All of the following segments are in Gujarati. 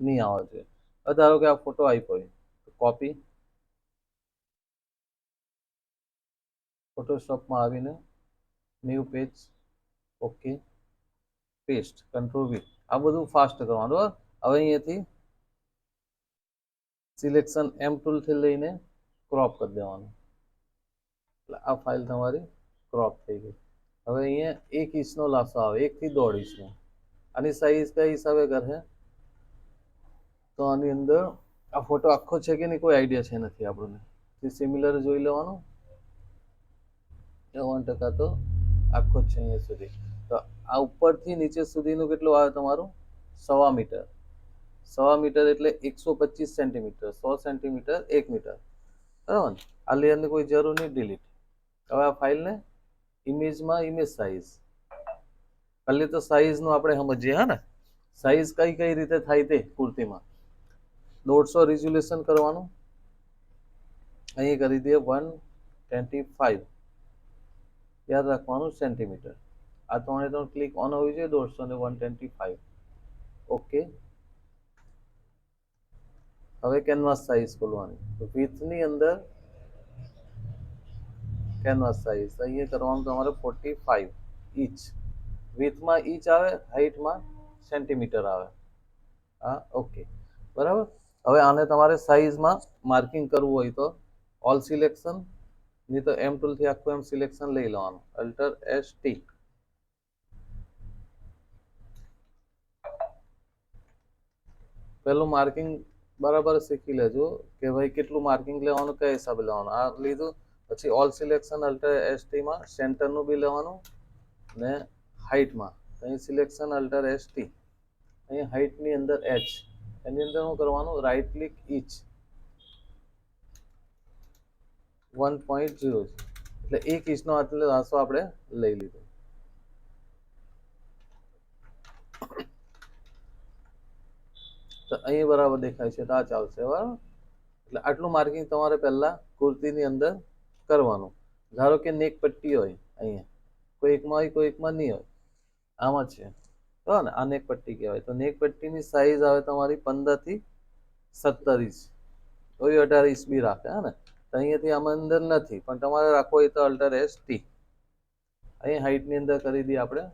નહીં આવવા જોઈએ. હવે ધારો કે આ ફોટો આપ્યો હોય તો કોપી, ફોટોશોપમાં આવીને new page, okay, paste, control V. આ બધું ફાસ્ટ કરવાનું. બરાબર. હવે અહીંયાથી સિલેક્શન એમ ટૂલથી લઈને ક્રોપ કરી દેવાનું. એટલે આ ફાઇલ તમારી ક્રોપ થઈ ગઈ. હવે અહીંયા 1 ઇંચનો લાસો આવે, 1 થી 1.5 ઇંચનો. આની સાઈઝ કઈ હિસાબે કરે તો આની અંદર આ ફોટો આખો છે કે નહીં કોઈ આઈડિયા છે નથી આપણને. સિમિલર જોઈ લેવાનું. 90% તો આખો જ છે અહીંયા સુધી. તો આ ઉપરથી નીચે સુધીનું કેટલું આવે તમારું? 1.25 મીટર. 1.25 મીટર એટલે 125 સેન્ટીમીટર. 100 centimetre 1 metre. બરાબર. આ લેયરની કોઈ જરૂર નહીં, ડિલીટ. હવે આ ફાઇલને ઇમેજમાં ઇમેજ સાઇઝ, પહેલી તો સાઇઝનું આપણે સમજીએ. હા ને, સાઇઝ કઈ કઈ રીતે થાય તે કુર્તીમાં. 150 રિઝોલ્યુશન કરવાનું. અહીં કરી દઈએ 125, યાદ રાખવાનું સેન્ટીમીટર. આ 3 ક્લિક ઓન હોવી જોઈએ. 150 ને 125, ઓકે. હવે કેનવાસ સાઇઝ ખોલવાની. તો વિથની અંદર કેનવાસ સાઇઝ અહીંયા કરવાનું તમારે 45 ઇંચ. વિથમાં ઇંચ આવે, હાઇટમાં સેન્ટીમીટર આવે. હા, ઓકે, બરાબર. હવે આને તમારે સાઇઝમાં માર્કિંગ કરવું હોય તો ઓલ સિલેક્શન, નહીં તો એમ ટૂલથી આખું એમ સિલેક્શન લઈ લેવાનું. Alter S T. પેલું માર્કિંગ બરાબર શીખી લેજો કે ભાઈ કેટલું માર્કિંગ લેવાનું, કયા હિસાબે લેવાનું. આ લીધું પછી ઓલ સિલેક્શન અલ્ટર એસ ટીમાં સેન્ટરનું બી લેવાનું ને હાઇટમાં અહીં સિલેક્શન અલ્ટર એસ ટી. અહીં હાઇટની અંદર એચ, એની અંદર શું કરવાનું? રાઈટ ક્લિક ઇચ 1.0, એટલે 1 ઇંચનો આટલો રાસો આપણે લઈ લીધો. તો અહીં બરાબર દેખાય છે તો આ ચાલશે. બરાબર. એટલે આટલું માર્કિંગ તમારે પહેલા કુર્તીની અંદર કરવાનું. ધારો કે નેક પટ્ટી હોય અહીંયા, કોઈ એકમાં હોય કોઈ એકમાં નહીં હોય. આમાં છે બરાબર ને, આ નેક પટ્ટી કહેવાય. તો નેક પટ્ટીની સાઈઝ આવે તમારી 15 થી 17 ઇંચ. કોઈ 18 ઇંચ બી રાખે. હા ને, તો અહીંયાથી આમાં અંદર નથી, પણ તમારે રાખવો હોય તો અલ્ટર એસ ટી. અહીં હાઇટની અંદર કરી દઈએ આપણે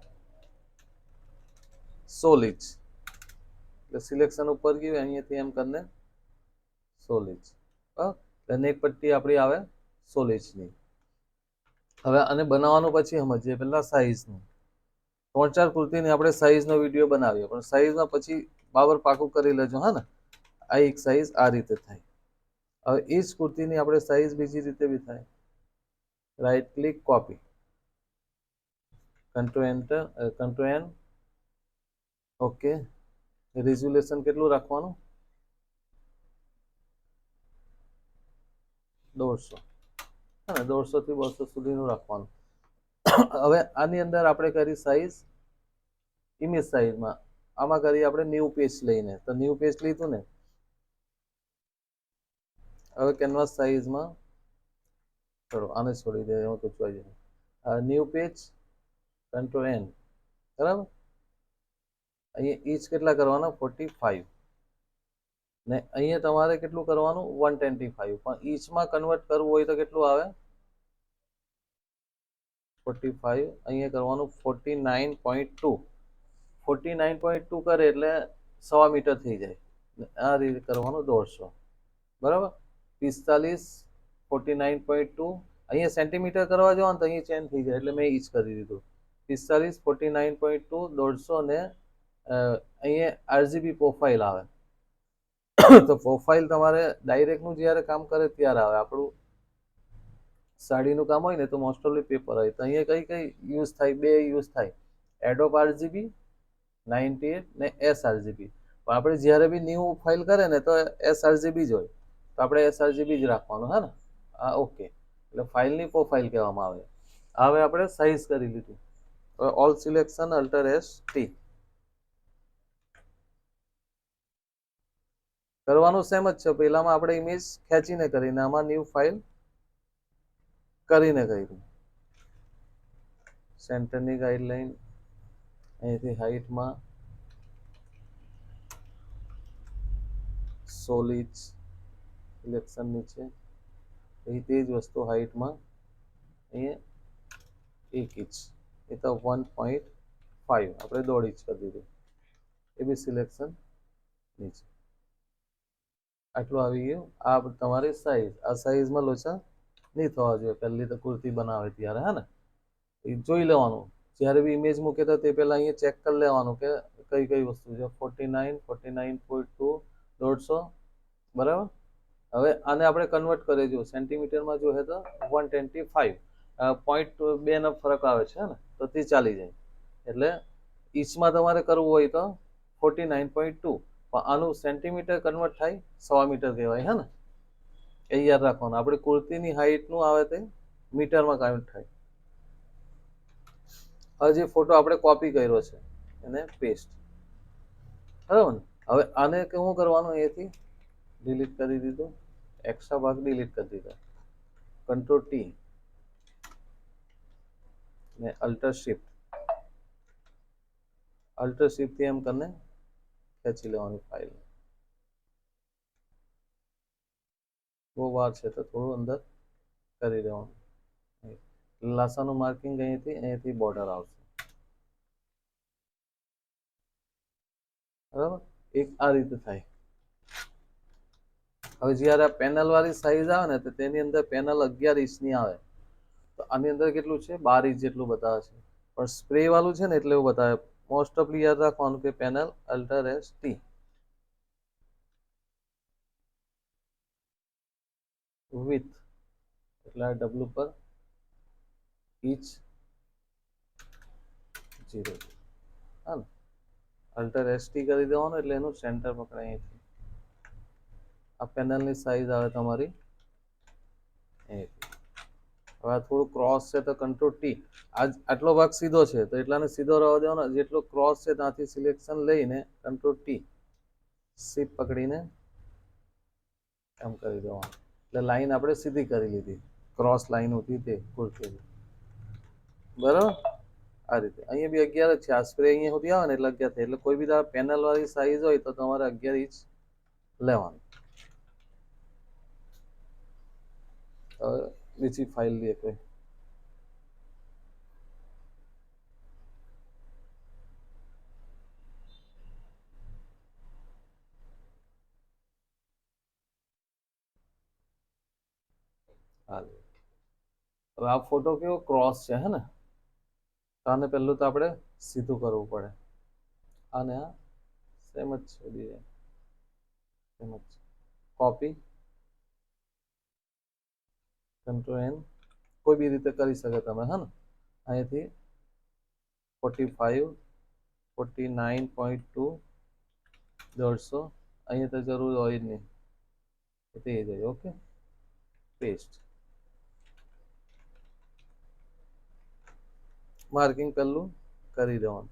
16 ઇંચ. એટલે સિલેક્શન ઉપર ગયું, અહીંયાથી એમ કરીને 16 ઇંચ. બરાબર. નેક પટ્ટી આપણી આવે 16 ઇંચની. હવે આને બનાવવાનું પછી સમજીએ પહેલા સાઈઝનું. 3-4 કુર્તીની આપણે સાઈઝનો વિડીયો બનાવીએ, પણ સાઈઝમાં પછી બાબર પાકું કરી લેજો. હા ને, આ એક સાઈઝ આ રીતે થાય. હવે એ જ કુર્તીની આપણે સાઈઝ બીજી રીતે બી થાય. Right click copy, control enter, control N, okay. Resolution કેટલું રાખવાનું? 150. હા, 150 થી 200 સુધીનું રાખવાનું. હવે આની અંદર આપણે કરી સાઈઝ ઇમેજ સાઈઝમાં. આમાં કરી આપણે ન્યૂ પેજ લઈને. તો ન્યૂ પેજ લીધું ને. હવે કેનવાસ સાઈઝમાં ચલો આને છોડી દે, હું તો જોઈ જાય. New page, control N. બરાબર. અહીંયા ઇંચ કેટલા કરવાના? 45. ને અહીંયા તમારે કેટલું કરવાનું? 125. પણ ઇંચમાં કન્વર્ટ કરવું હોય તો કેટલું આવે? 45. અહીંયા કરવાનું 49.2. 49.2 કરે એટલે 1.25 મીટર થઈ જાય. આ રીતે કરવાનું 150. બરાબર. 45, 49.2. અહીંયા સેન્ટીમીટર કરવા જાઓ ને તો અહીંયા ચેન્જ થઈ જાય, એટલે મેં ઇંચ કરી દીધું. 45, 49.2, 150 ને અહીંયા આરજીબી પ્રોફાઇલ આવે. તો પ્રોફાઇલ તમારે ડાયરેક્ટનું જ્યારે કામ કરે ત્યારે આવે. આપણું સાડીનું કામ હોય ને તો મોસ્ટ ઓફલી પેપર હોય. તો અહીંયા કઈ કઈ યુઝ થાય? 2 યુઝ થાય, એડોબ આરજીબી 98 ને એસ આરજીબી. પણ આપણે જ્યારે બી ન્યૂ ફાઇલ કરે ને તો એસ આરજીબી જ હોય, તો આપણે એસ આરજીબી જ રાખવાનું. હા ને, હા, ઓકે. એટલે ફાઇલની પ્રોફાઇલ કહેવામાં આવે. હવે આપણે સાઇઝ કરી લીધું. હવે all selection alter S T. કરવાનું સેમ જ છે. પહેલામાં આપણે ઇમેજ ખેંચીને કરીને આમાં ન્યૂ ફાઇલ કરીને કર્યું. સેન્ટરની ગાઈડલાઈન અહીંથી હાઇટમાં 16 ઇંચ સિલેક્શન નીચે, પછી તે જ વસ્તુ હાઇટમાં અહીંયા 1 ઇંચ, એ તો 1.5 આપણે 1.5 ઇંચ કરી દીધું, એ બી સિલેક્શન નીચે. આટલું આવી ગયું. આ તમારી સાઈઝ, આ સાઈઝમાં લોચા નહીં થવા જોઈએ પહેલી તો કુર્તી બનાવે ત્યારે, હે ને. એ જોઈ લેવાનું, જ્યારે બી ઇમેજ મૂકે તો તે પહેલાં અહીંયા ચેક કરી લેવાનું કે કઈ કઈ વસ્તુ છે. 49, 49.2, 150, બરાબર. હવે આને આપણે કન્વર્ટ કરીએ, જો સેન્ટીમીટરમાં જો હે તો 125, 0.2 નો ફરક આવે છે ને, તો તે ચાલી જાય. એટલે ઇંચમાં તમારે કરવું હોય તો 49.2, પણ આનું સેન્ટીમીટર કન્વર્ટ થાય 100 મીટર કહેવાય, હે ને. એ યાદ રાખવાનું. આપણી કુર્તીની હાઇટનું આવે તે મીટરમાં કન્વર્ટ થાય. હવે જે ફોટો આપણે કોપી કર્યો છે એને પેસ્ટ, બરાબર ને. હવે આને શું કરવાનું, અહીંથી ડિલીટ કરી દીધું, એક્સ્ટ્રા ભાગ ડિલીટ કરી દીધો, કંટ્રોલ ટી ને અલ્ટર શિફ્ટ થી એમ કરીને ખેંચી લેવાની ફાઇલ. બહુ વાર છે તો થોડું અંદર કરી દેવાનું. લાસાનું માર્કિંગ અહીંથી બોર્ડર આવશે, બરાબર. એક આ રીતે થાય. હવે જ્યારે આ પેનલ વાળી સાઈઝ આવે ને તો તેની અંદર પેનલ 11 ઇંચની આવે, તો આની અંદર કેટલું છે 12 ઇંચ જેટલું બતાવે છે, પણ સ્પ્રે વાળું છે ને એટલે એવું બતાવે. મોસ્ટ ઓફલી યાદ રાખવાનું કે panel alter S T with એટલે આ ડબલ્યુ પર ઇંચ 0, હા ને. અલ્ટર એસ ટી કરી દેવાનું એટલે એનું સેન્ટર પકડાય અહીંથી. આ પેનલની સાઈઝ આવે તમારી અહીંથી. હવે આ થોડું ક્રોસ છે તો કંટ્રોલ ટી, આટલો ભાગ સીધો છે તો એટલાને સીધો રહેવા દેવાનો. જેટલો ક્રોસ છે ત્યાંથી સિલેક્શન લઈને કંટ્રોલ ટી શિપ પકડીને એમ કરી દેવાનું. એટલે લાઈન આપણે સીધી કરી લીધી, ક્રોસ લાઈન હતી તે કુર્તીની, બરાબર. આ રીતે અહીંયા બી 11 જ છે. આ સ્પ્રે અહીંયા સુધી આવે ને એટલે 11 થાય. એટલે કોઈ બી પેનલ વાળી સાઈઝ હોય તો તમારે 11 ઇંચ લેવાનું. હવે બીજી ફાઇલ લઈએ કોઈ. હવે આ ફોટો કેવો ક્રોસ છે, હે ને. આને પહેલું તો આપણે સીધું કરવું પડે. આને આ સેમ જ છે, ડિઝાઇન સેમ જ છે. કોપી, કંટ્રોલ એન, કોઈ બી રીતે કરી શકે તમે, હે ને. અહીંથી 45, 49.2, 150, અહીંયા તો જરૂર હોય જ નહીં, તે જાય. Okay, paste. માર્કિંગ પહેલું કરી દેવાનું.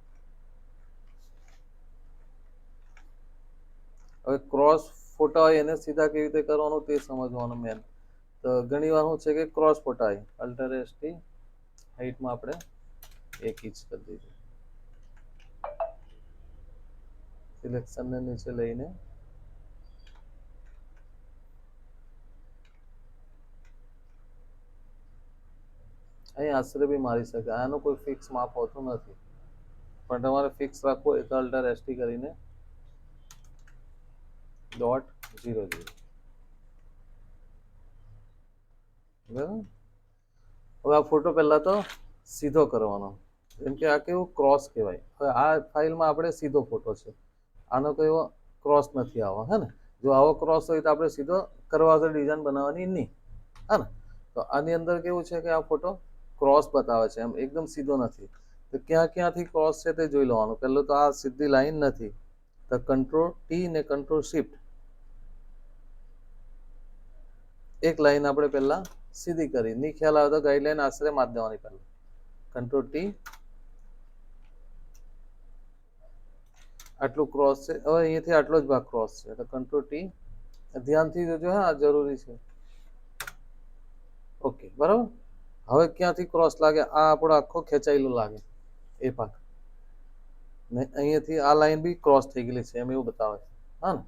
હવે ક્રોસ ફોટા હોય એને સીધા કેવી રીતે કરવાનું તે સમજવાનું મેન. તો ઘણી વાર શું છે કે ક્રોસ ફોટા હોય, અલ્ટર એસ ટી હાઈટમાં આપણે 1 ઇંચ કરી દીધું, સિલેક્શનને નીચે લઈને અહીં આશરે બી મારી શકે. આનું કોઈ ફિક્સ માપ હોતું નથી, પણ તમારે ફિક્સ રાખવું હોય તો અલ્ટર એસ ટી કરીને .00, બરાબર. હવે આ ફોટો પહેલા તો સીધો કરવાનો, જેમ કે આ કેવું ક્રોસ કહેવાય. હવે આ ફાઇલમાં આપણે સીધો ફોટો છે, આનો કોઈ એવો ક્રોસ નથી આવો, હે ને. જો આવો ક્રોસ હોય તો આપણે સીધો કરવા આગળ ડિઝાઇન બનાવવાની નહીં, હા ને. તો આની અંદર કેવું છે કે આ ફોટો ક્રોસ બતાવે છે, એમ એકદમ સીધો નથી. તો ક્યાંથી ક્રોસ છે તે જોઈ લેવાનું. પહેલું તો આ સીધી લાઈન નથી, તો કંટ્રોલ ટી ને કંટ્રોલ શિફ્ટ, એક લાઈન આપણે પહેલા સીધી કરી. નહીં ખ્યાલ આવે તો ગાઈડલાઈન આશરે મારી દેવાની. પહેલા કંટ્રોલ ટી, આટલું ક્રોસ છે. હવે અહીંયાથી આટલો જ ભાગ ક્રોસ છે, તો કંટ્રોલ ટી ધ્યાનથી જોજો, હા જરૂરી છે. ઓકે, બરાબર. હવે ક્યાંથી ક્રોસ લાગે, આ આપણો આખો ખેંચાયેલો લાગે એ ભાગ, ને અહીંયાથી આ લાઈન બી ક્રોસ થઈ ગયેલી છે એમ એવું બતાવે છે, હા ને.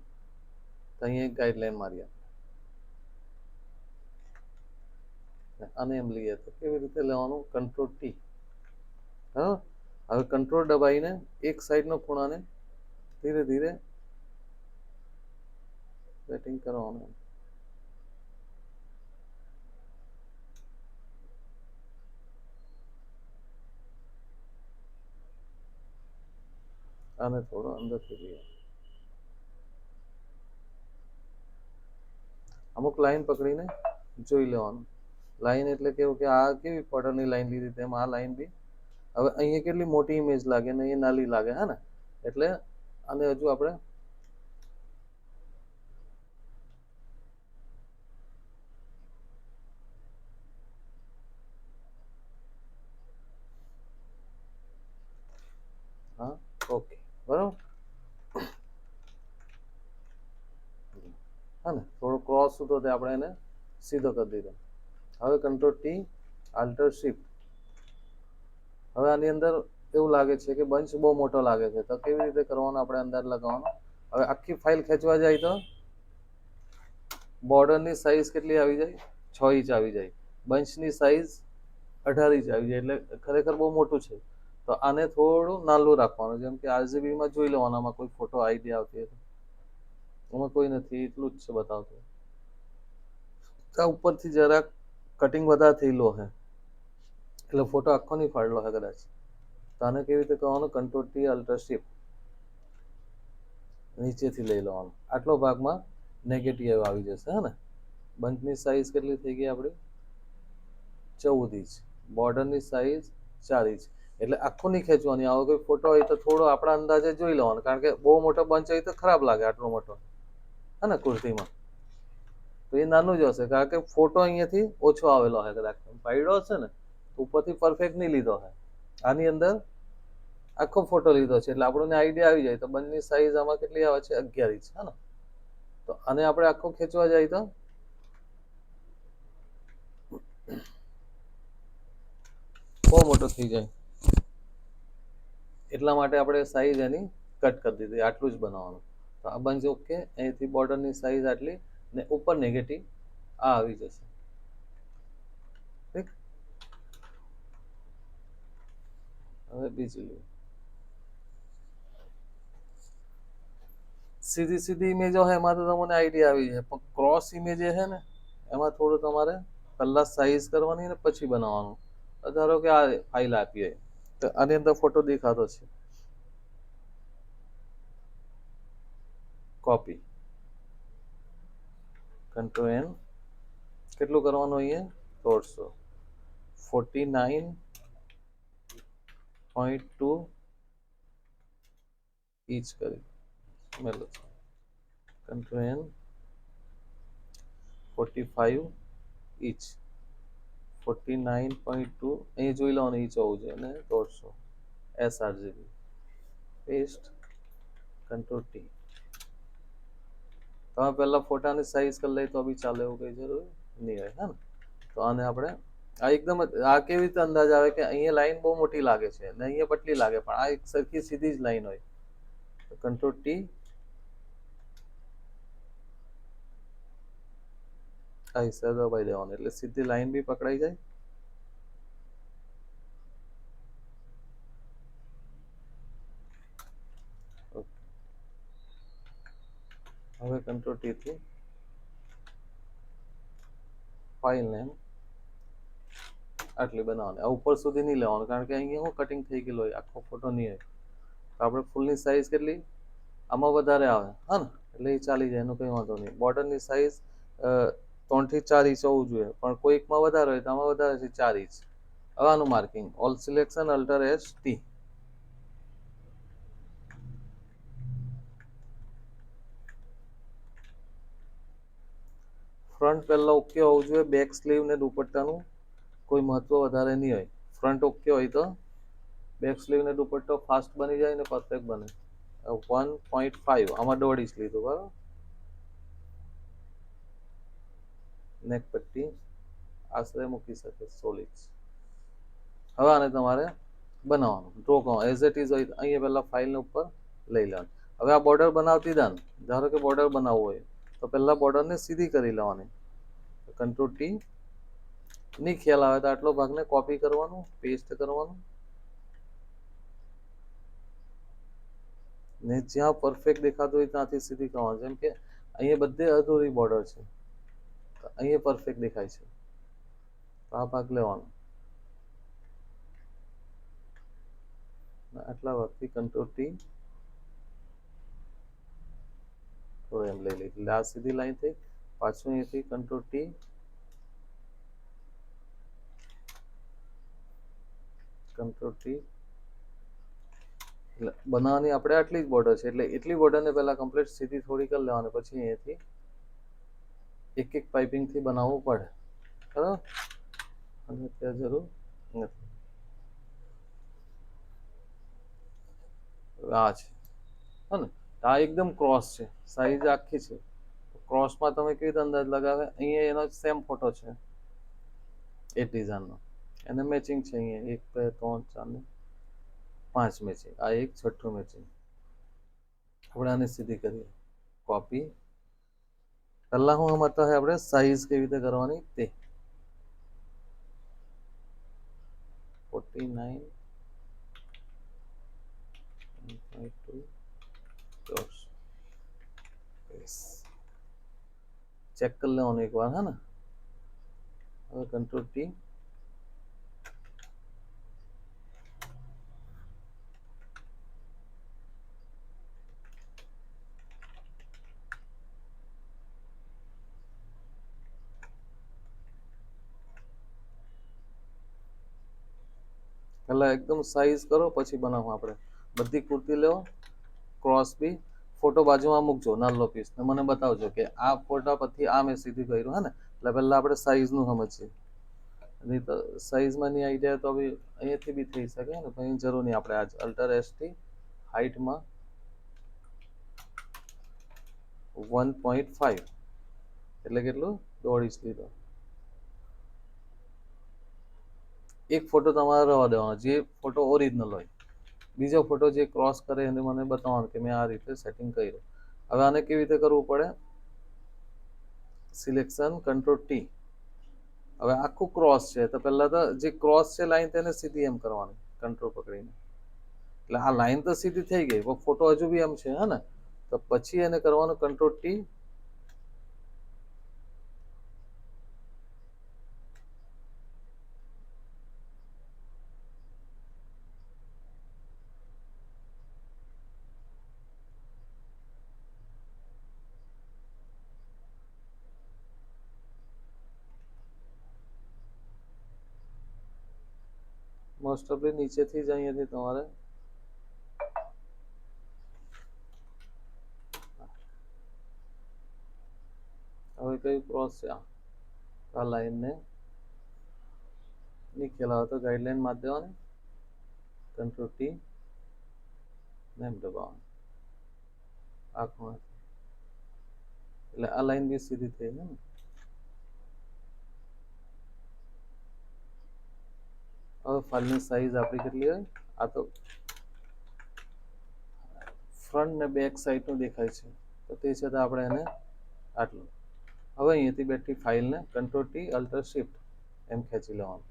તો અહીંયા એક ગાઈડલાઈન મારીએ અને એમ લઈએ તો કેવી રીતે લેવાનું કંટ્રોલ ટી. હા, હવે કંટ્રોલ દબાઈને એક સાઈડનો ખૂણાને ધીરે ધીરે સેટિંગ કરવાનું. આને થોડો અંદરથી લઈએ. અમુક લાઈન પકડીને જોઈ લેવાનું. લાઈન એટલે કેવું કે આ કેવી પટરની લાઈન લીધી તેમ આ લાઈન બી હવે અહીંયા કેટલી મોટી ઇમેજ લાગે ને અહીંયા નાની લાગે, હે ને? એટલે આને હજુ આપણે હા ઓકે બરાબર, હા ને? થોડો ક્રોસ હતો તે આપણે એને સીધો કરી દીધો. હવે કંટ્રોલ ટી, આલ્ટર શિફ્ટ. હવે આની અંદર એવું લાગે છે કે બંચ બહુ મોટો લાગે છે, તો કેવી રીતે કરવાનો આપણે અંદાજ લગાવવાનો. હવે આખી ફાઇલ ખેંચવા જાય તો બોર્ડરની સાઈઝ કેટલી આવી જાય? 6 ઇંચ આવી જાય. બંચની સાઈઝ 18 ઇંચ આવી જાય, એટલે ખરેખર બહુ મોટું છે. તો આને થોડું નાનું રાખવાનું, જેમ કે આરજીબીમાં જોઈ લેવાનું. આમાં કોઈ ફોટો આઈડિયા આવતી હોય તો એમાં કોઈ નથી, એટલું જ છે બતાવતું. આ ઉપરથી જરાક કટિંગ વધારે થયેલો હે એટલે ફોટો આખો નહીં ફાડલો હે કદાચ. તો આને કેવી રીતે કરવાનું? કંટ્રોલ ટી, અલ્ટર શિફ્ટ, નીચેથી લઈ લેવાનું. આટલો ભાગમાં નેગેટિવ આવી જશે, હે ને? બંચની સાઈઝ કેટલી થઈ ગઈ આપણી? 14 ઇંચ. બોર્ડરની size 4 inch. એટલે આખું નહીં ખેંચવાની. આવો કોઈ ફોટો હોય તો થોડો આપણા અંદાજે જોઈ લેવાનો, કારણ કે બહુ મોટો બંચ હોય તો ખરાબ લાગે આટલો મોટો, હે ને? કુર્તીમાં તો એ નાનું જ હશે, કારણ કે ફોટો અહીંયાથી ઓછો આવેલો હોય, કદાચ પાડ્યો હશે ને ઉપરથી પરફેક્ટ નહીં લીધો હોય. આની અંદર આખો ફોટો લીધો છે એટલે આપણને આઈડિયા આવી જાય. તો બંચની સાઈઝ આમાં કેટલી આવે છે? 11 ઇંચ, હે ને? તો આને આપણે આખો ખેંચવા જાય તો બહુ મોટો થઈ જાય. એટલા માટે આપણે સાઈઝ એની કટ કરી દીધી. આટલું જ બનાવવાનું. તો આ બંચ ઓકે. અહીંથી બોર્ડરની સાઈઝ આટલી ને ઉપર નેગેટિવ આ આવી જશે. ઠીક. હવે બીજું લો. સીધી સીધી ઇમેજો હોય એમાં તો તમને આઈડિયા આવી જાય, પણ ક્રોસ ઇમેજ છે ને એમાં થોડું તમારે પહેલા સાઈઝ કરવાની ને પછી બનાવવાનું. ધારો કે આ ફાઇલ આપી હોય તો આની અંદર ફોટો દેખાતો છે, કોપી, કંટ્રોલ એન. કેટલું કરવાનું? અહીંયા 150, 49.2 ઇંચ કરી મેલો. કંટ્રોલ એન, 45 ઇંચ, 49.2 અહીં જોઈ લેવાનું ઇંચ હોવું જોઈએ ને 150 sRGB. Paste, control T. તમે પહેલા ફોટાની સાઈઝ કરી લઈ તો બી ચાલે, એવું કઈ જરૂર નહીં હોય, હે ને? તો આને આપણે આ એકદમ આ કેવી રીતે અંદાજ આવે કે અહીંયા લાઈન બહુ મોટી લાગે છે ને અહીંયા પતલી લાગે, પણ આ એક સરખી સીધી જ લાઈન હોય. તો કંટ્રોલ ટી, આ હિસ્સા દબાઈ દેવાનું એટલે સીધી લાઈન બી પકડાઈ જાય. હવે કંટ્રોલ ટી થી ફાઇલ નેમ આટલી બનાવવાની. આ ઉપર સુધી નહીં લેવાનું, કારણ કે અહીંયા હું કટિંગ થઈ ગયેલું હોય, આખો ફોટો નહીં હોય. તો આપણે ફૂલની સાઈઝ કેટલી? આમાં વધારે આવે, હા ને? એટલે એ ચાલી જાય, એનું કંઈ વાંધો નહીં. બોર્ડરની સાઈઝ 3 થી 4 ઇંચ હોવું જોઈએ, પણ કોઈકમાં વધારે હોય તો આમાં વધારે છે 4 ઇંચ. હવે આનું marking all selection, alter S T. Front પહેલા ઓકે હોવું જોઈએ. બેક સ્લીવ ને દુપટ્ટાનું કોઈ મહત્વ વધારે નહીં હોય. ફ્રન્ટ ઓકે હોય તો બેક સ્લીવ ને દુપટ્ટો ફાસ્ટ બની જાય ને પરફેક્ટ બને. 1.5 આમાં 1.5 ઇંચ લીધું, બરાબર. નેક પટ્ટી આશરે મૂકી શકે 16 ઇંચ. હવે આને તમારે બનાવવાનું. ડ્રો કરો એઝ ઇટ ઇઝ હોય. અહીંયા પહેલા ફાઇલને ઉપર લઈ લેવાનું. હવે આ બોર્ડર બનાવતી દાન, ધારો કે બોર્ડર બનાવવું હોય તો પહેલા બોર્ડરને સીધી કરી લેવાની. Control T. નહીં ખ્યાલ આવે તો આટલો ભાગને કોપી કરવાનું, પેસ્ટ કરવાનું, ને જ્યાં પરફેક્ટ દેખાતું હોય ત્યાંથી સીધી કરવાનું. જેમ કે અહીંયા બધે અધૂરી બોર્ડર છે, અહીંયા પરફેક્ટ દેખાય છે, તો આ ભાગ લેવાનો. આટલા ભાગથી કંટ્રોલ ટી થોડો એમ લઈ લઈ, એટલે આ સીધી લાઈન થઈ. પાછું અહીંયાથી કંટ્રોલ ટી, કંટ્રોલ ટી. એટલે બનાવવાની આપણે આટલી જ બોર્ડર છે, એટલે એટલી બોર્ડરને પહેલા કમ્પ્લીટ સીધી થોડી કરી લેવાની, પછી અહીંયાથી એક એક પાઇપિંગથી બનાવવું પડે, બરાબર. અને ત્યાં જરૂર નથી. આ છે હા ને, આ એકદમ ક્રોસ છે, સાઈઝ આખી છે. ક્રોસમાં તમે કેવી રીતે અંદાજ લગાવે? અહીંયા એનો સેમ ફોટો છે એ ડિઝાઇનનો, એને મેચિંગ છે. અહીંયા 1 2 3 4 ને 5 મેચિંગ, આ એક છઠ્ઠું મેચિંગ. આપણે આને સીધી કરીએ, કોપી. પહેલા હું સમજતા હોય આપણે સાઈઝ કેવી રીતે કરવાની તે. 49.2 ચેક કરી લેવાનું એક વાર, હે ને. હવે કંટ્રોલ ટી, પહેલા એકદમ સાઈઝ કરો, પછી બનાવો. આપણે બધી કુર્તી લેવો, ક્રોસ બી ફોટો બાજુમાં મૂકજો, નાનો પીસ, ને મને બતાવજો કે આ ફોટા પછી આ મેં સીધી કર્યું, હે ને. એટલે પહેલા આપણે સાઈઝનું સમજીએ. નહીં તો સાઈઝમાં નહીં આવી જાય તો બી અહીંયાથી બી થઈ શકે ને, પણ એની જરૂર નહીં. આપણે આજ અલ્ટર એસટી હાઇટમાં 1.5 એટલે કેટલું 1.5 ઇંચ લીધો. એક ફોટો તમારે રહેવા દેવાનો, જે ફોટો ઓરિજિનલ હોય. બીજો ફોટો જે ક્રોસ કરે એને મને બતાવવાનું કે મેં આ રીતે સેટિંગ કર્યું. હવે આને કેવી રીતે કરવું પડે? Selection, control T. હવે આખું ક્રોસ છે, તો પહેલા તો જે ક્રોસ છે લાઈન તેને સીધી એમ કરવાની, કંટ્રોલ પકડીને. એટલે આ લાઈન તો સીધી થઈ ગઈ, પણ ફોટો હજુ બી એમ છે, હે ને. તો પછી એને કરવાનું કંટ્રોલ ટી, મોસ્ટ ઓફલી નીચેથી જ અહીંયાથી તમારે હવે કયું ક્રોસ છે આ લાઈનને નહીં ખ્યાલ આવે તો ગાઈડલાઈન મારી દેવાની, કંટ્રોલ ટી ને એમ દબાવવાનું આ ખૂણાથી. એટલે આ લાઈન બી સીધી થઈ ને. હવે ફાઇલની સાઈઝ આપણી કેટલી હોય? આ તો ફ્રન્ટ ને બેક સાઈડનું દેખાય છે, તો તે છતાં આપણે એને આટલું. હવે અહીંયાથી બેઠી ફાઇલને કંટ્રોલ ટી અલ્ટર શિફ્ટ એમ ખેંચી લેવાનું.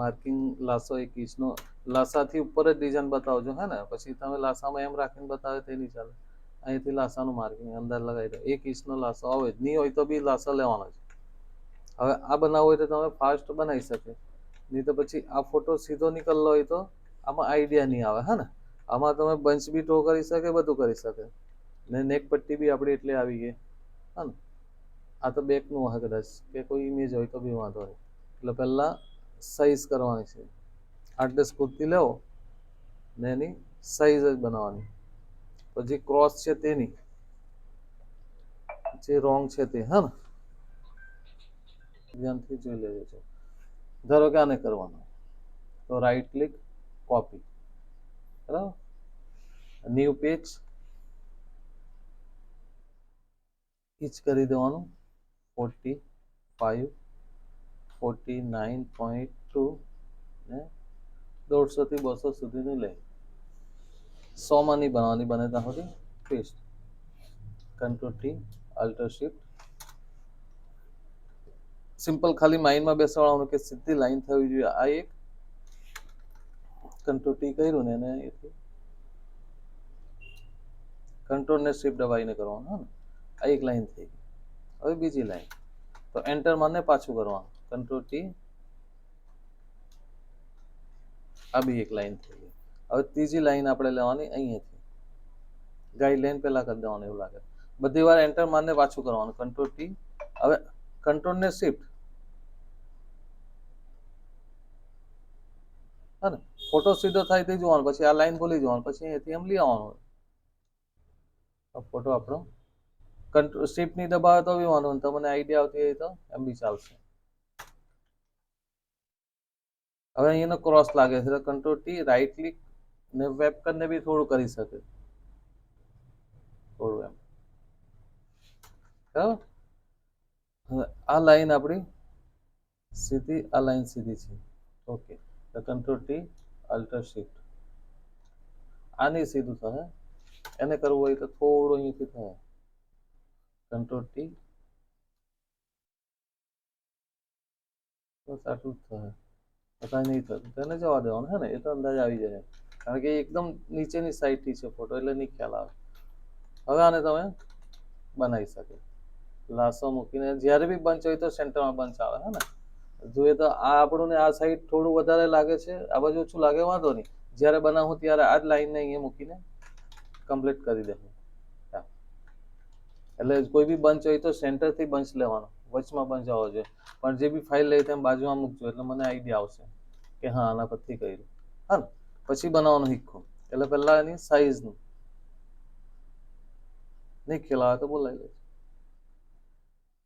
માર્કિંગ લાસો 1 ઇંચનો, લાસાથી ઉપર જ ડિઝાઇન બતાવજો, હે ને. પછી તમે લાસામાં એમ રાખીને બતાવે તે નહીં ચાલે. અહીંથી લાસાનું માર્કિંગ અંદર લગાવી દો. 1 ઇંચનો લાસો આવે જ નહીં હોય તો બી લાસો લેવાનો છે. હવે આ બનાવવું હોય તો તમે ફાસ્ટ બનાવી શકે, નહીં તો પછી આ ફોટો સીધો નીકળલો હોય તો આમાં આઈડિયા નહીં આવે, હે ને. આમાં તમે બંચ બી ડ્રો કરી શકે, બધું કરી શકે. ને નેક પટ્ટી બી આપણી એટલે આવી ગઈ, હા ને. આ તો બેકનું હશે કદાચ, કે કોઈ ઇમેજ હોય તો બી વાંધો નહીં. એટલે પહેલાં સાઈઝ કરવાની છે. 8-10 કુર્તી લેવો ને એની સાઈઝ જ બનાવવાની. પછી ક્રોસ છે તેની, જે રોંગ છે તે, હા ને, ધ્યાનથી જોઈ લેજો છે. ધારો કે આને કરવાનું, તો રાઈટ ક્લિક, કોપી, બરાબર. ન્યૂ પેજ ઇચ કરી દેવાનું 45 49.2 ને 150 થી 200 સુધીનું લે. 100 માં નહીં બનાવવાની, બને ત્યાં સુધી twist. Control T, alter shift. Simple ખાલી માઇન્ડમાં બેસાડવાનું કે સીધી લાઈન થવી જોઈએ. આ એક કંટ્રોલ ટી કર્યું ને એને અહીંથી કંટ્રોલ ને શિફ્ટ દબાઈને કરવાનું. હા ને, આ એક લાઈન થઈ ગઈ. હવે બીજી લાઈન, તો એન્ટર મારને પાછું કરવાનું. કંટ્રોલ ટી, આ બી એક લાઈન થઈ ગઈ. હવે ત્રીજી લાઈન આપણે લેવાની અહીંયાથી. ગાઈડલાઈન પહેલા કરી દેવાનું એવું લાગે. બધી વાર એન્ટર મારને પાછું કરવાનું. કંટ્રોલ ટી, હવે કંટ્રોલ ને શિફ્ટ. હા ને, ફોટો સીધો થાય તે જોવાનું, પછી આ લાઈન ભૂલી જવાનું, પછી અહીંયાથી એમ લઈ આવવાનું. ફોટો આપણો કંટ્રોલ શિફ્ટ નહીં દબાવે તો બી વાંધો નહીં, તમને આઈડિયા આવતી હોય તો એમ બી ચાલશે. હવે અહીંયાનો ક્રોસ લાગે છે તો કંટ્રોલ ટી, રાઈટ ક્લિક ને વેબ કરીને બી થોડું કરી શકે, થોડું એમ. બરાબર. હવે આ લાઈન આપણી સીધી, આ લાઈન સીધી છે. ઓકે, તો કંટ્રોલ ટી, અલ્ટર શિફ્ટ. આની સીધું થાય, એને કરવું હોય તો થોડું અહીંયાથી થાય. કંટ્રોલ ટી, બસ આટલું જ થાય. પતા નહીં થતું તેને જવા દેવાનું હે ને, એ તો અંદાજ આવી જાય, કારણ કે એકદમ નીચેની સાઈડથી છે ફોટો એટલે નહીં ખ્યાલ આવે. હવે આને તમે બનાવી શકો લાસો મૂકીને. જ્યારે બી બંચ હોય તો સેન્ટરમાં બંચ આવે હે ને. જોઈએ તો આ આપણું ને આ સાઈડ થોડું વધારે લાગે છે, આ બાજુ ઓછું લાગે, વાંધો નહીં. જ્યારે બનાવું ત્યારે આ જ લાઈનને અહીંયા મૂકીને કમ્પ્લીટ કરી દેવું. એટલે કોઈ બી બંચ હોય તો સેન્ટરથી બંચ લેવાનો, વચમાં બંચ આવવો જોઈએ. પણ જે બી ફાઇલ લઈ તેમ બાજુમાં મૂકજો એટલે મને આઈડિયા આવશે કે હા આના પરથી કર્યું. હા ને, પછી બનાવવાનું શીખો. એટલે પહેલા એની સાઈઝનું નહીં ખ્યાલ આવે તો બોલાવી લેજો.